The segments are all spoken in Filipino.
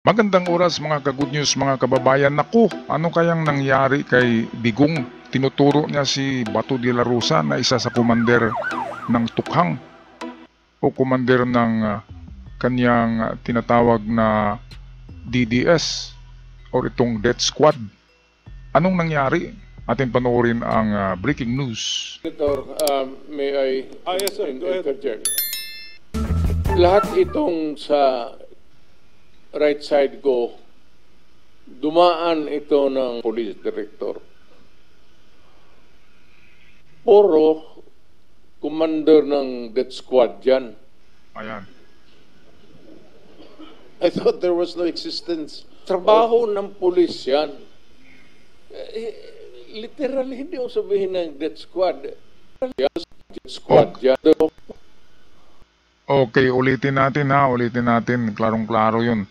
Magandang oras mga ka-good news mga kababayan. Naku, ano kayang nangyari kay Digong? Tinuturo niya si Bato de la Rosa na isa sa komander ng Tukhang o komander ng kanyang tinatawag na DDS o itong Death Squad. Anong nangyari? Atin panoorin ang breaking news. Senator, may I yes, sir. Go ahead. Interject? Lahat itong sa right side ko, dumaan ito ng police director. Puro commander ng death squad dyan. Ayan. I thought there was no existence. Trabaho ng police yan. Literally, hindi ko sabihin ng death squad. Death squad dyan. Okay, ulitin natin. Klarong-klaro yun.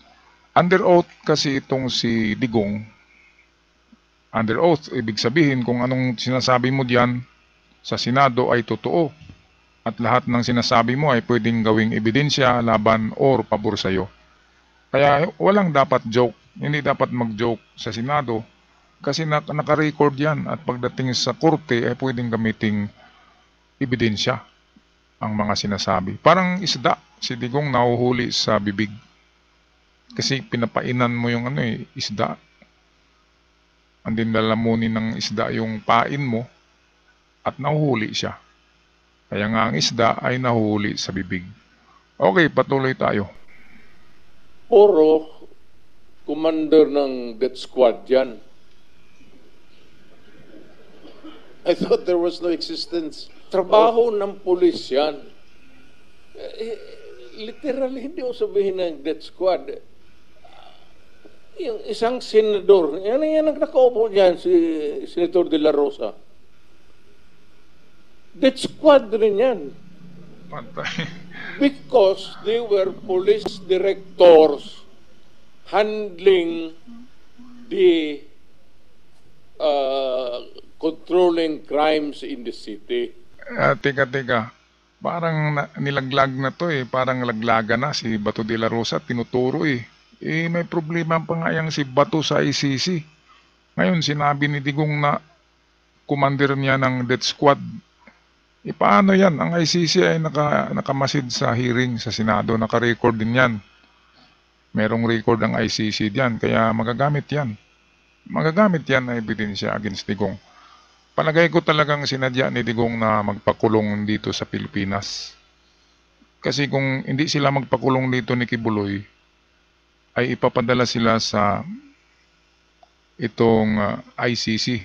Under oath kasi itong si Digong. Under oath, ibig sabihin kung anong sinasabi mo diyan sa Senado ay totoo. At lahat ng sinasabi mo ay pwedeng gawing ebidensya, laban, or pabor sa'yo. Kaya walang dapat joke. Hindi dapat mag-joke sa Senado kasi naka-record yan. At pagdating sa korte ay pwedeng gamiting ebidensya ang mga sinasabi. Parang isda, si Digong nahuhuli sa bibig. Kasi pinapainan mo yung isda. And then lalamunin ng isda yung pain mo at nahuhuli siya. Kaya nga ang isda ay nahuhuli sa bibig. Okay, patuloy tayo. Puro commander ng death squad dyan. I thought there was no existence. Trabaho ng pulis yan. Literally, hindi ko sabihin ng death squad. Yung isang senador, yan ang nakaupo dyan, si Senator de la Rosa. Death squad rin yan. Pantay. Because they were police directors handling the controlling crimes in the city. Teka. Parang nilaglag na to eh. Parang laglaga na si Bato de la Rosa. Tinuturo eh. May problema pa nga yung si Bato sa ICC. Ngayon, sinabi ni Digong na commander niya ng death squad. Paano yan? Ang ICC ay nakamasid sa hearing sa Senado. Naka-record din yan. Merong record ang ICC diyan. Kaya magagamit yan. Magagamit yan na ebidensya against Digong. Palagay ko talagang sinadya ni Digong na magpakulong dito sa Pilipinas. Kasi kung hindi sila magpakulong dito ni Kibuloy, ay ipapadala sila sa itong ICC.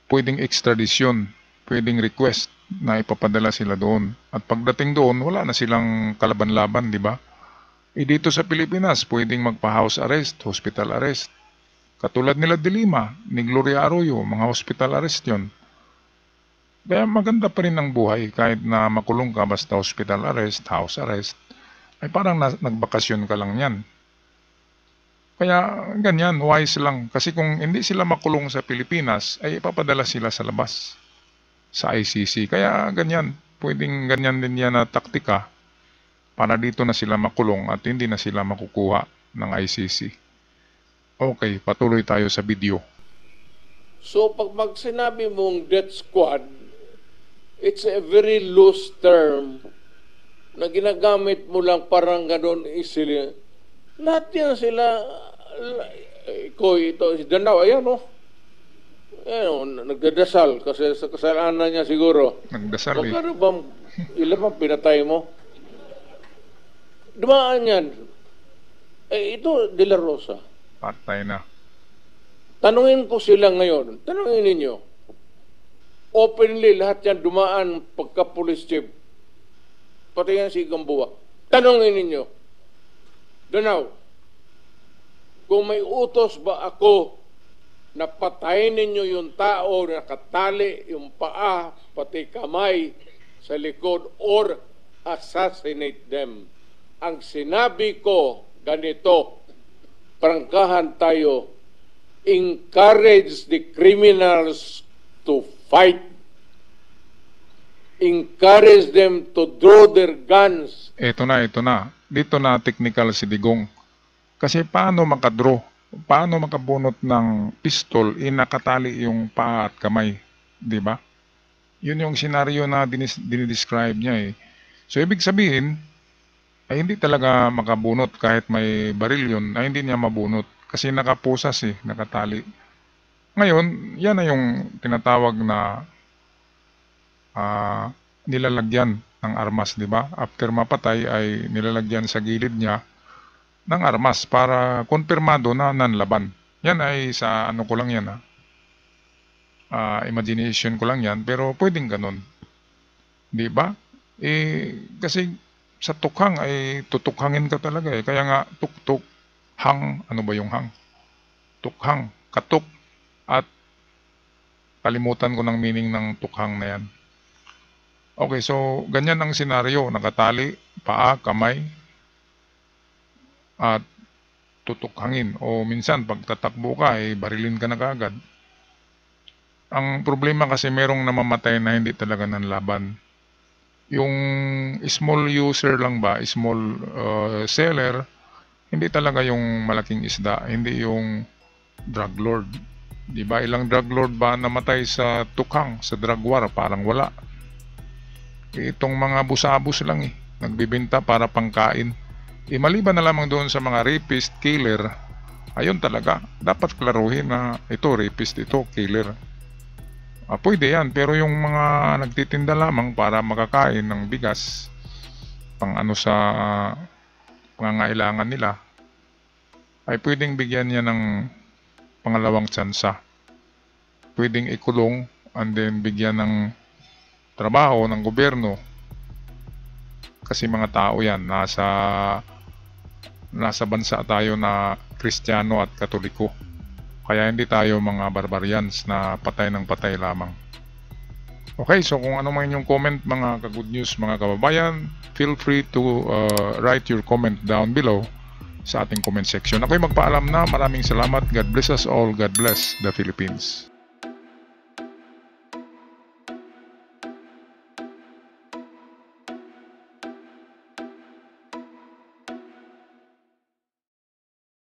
Pwedeng extradition, pwedeng request na ipapadala sila doon. At pagdating doon, wala na silang kalaban-laban, di ba? Dito sa Pilipinas, pwedeng magpa-house arrest, hospital arrest. Katulad nila de Lima, ni Gloria Arroyo, mga hospital arrest yun. Kaya maganda pa rin ang buhay kahit na makulong ka basta hospital arrest, house arrest. Ay parang nagbakasyon ka lang yan. Kaya ganyan, wise lang. Kasi kung hindi sila makulong sa Pilipinas, ay ipapadala sila sa labas, sa ICC. Kaya ganyan, pwedeng ganyan din yan na taktika para dito na sila makulong at hindi na sila makukuha ng ICC. Okay, patuloy tayo sa video. So pag sinabi mong death squad, it's a very loose term na ginagamit mo lang parang gano'n easily. Lahat yan sila, ito, si Danao, ayan o. Nagdadasal kasi sa kasalanan niya siguro. Nagdasal eh. Magkano bang, ilan bang pinatay mo? Dumaan yan. Ito, De La Rosa. Patay na. Tanungin ko sila ngayon. Tanungin ninyo. Openly, lahat yan dumaan pagka-police chief. Pati yan si Gamboa. Tanungin ninyo. Danao, kung may utos ba ako na patayin ninyo yung tao na nakatali yung paa, pati kamay sa likod, or assassinate them. Ang sinabi ko, ganito, prangkahan tayo, encourage the criminals to fight. Encourage them to draw their guns. Ito na. Dito na technical si Digong. Kasi paano makadraw? Paano makabunot ng pistol nakatali yung paa at kamay, 'di ba? Yun yung senaryo na dinidescribe niya eh. So ibig sabihin ay hindi talaga makabunot kahit may baril yun, ay hindi niya mabunot kasi nakapusas eh, nakatali. Ngayon, yan na yung tinatawag na nilalagyan ng armas, di ba? After mapatay ay nilalagyan sa gilid niya ng armas para konfirmado na nanlaban. Yan ay sa ano ko lang yan imagination ko lang yan, pero pwedeng ganun. Di ba? Kasi sa tukhang ay tutukhangin ka talaga eh. Kaya nga tuktok, hang, ano ba yung hang? Tukhang, katuk, at kalimutan ko ng meaning ng tukhang na yan. Okay, so ganyan ang senaryo. Nakatali, paa, kamay, at tutukhangin. O minsan, pag tatakbo ka, barilin ka na kaagad. Ang problema kasi merong namamatay na hindi talaga nanlaban. Yung small user lang ba, small seller, hindi talaga yung malaking isda, hindi yung drug lord. Di ba? Ilang drug lord ba namatay sa tukhang, sa drug war? Parang wala. Itong mga busabos lang nagbibenta para pangkain. Maliban na lamang doon sa mga rapist, killer, ayun talaga, dapat klaruhin na ito rapist, ito killer. Pwede yan, pero yung mga nagtitinda lamang para makakain ng bigas, pang ano sa pangangailangan nila, ay pwedeng bigyan niya ng pangalawang tsansa. Pwedeng ikulong and then bigyan ng trabaho ng gobyerno. Kasi mga tao yan, nasa bansa tayo na Kristiyano at Katoliko. Kaya hindi tayo mga barbarians na patay ng patay lamang. Okay, so kung ano man yung comment mga ka-good news, mga kababayan, feel free to write your comment down below sa ating comment section. Ako'y magpaalam na. Maraming salamat. God bless us all. God bless the Philippines.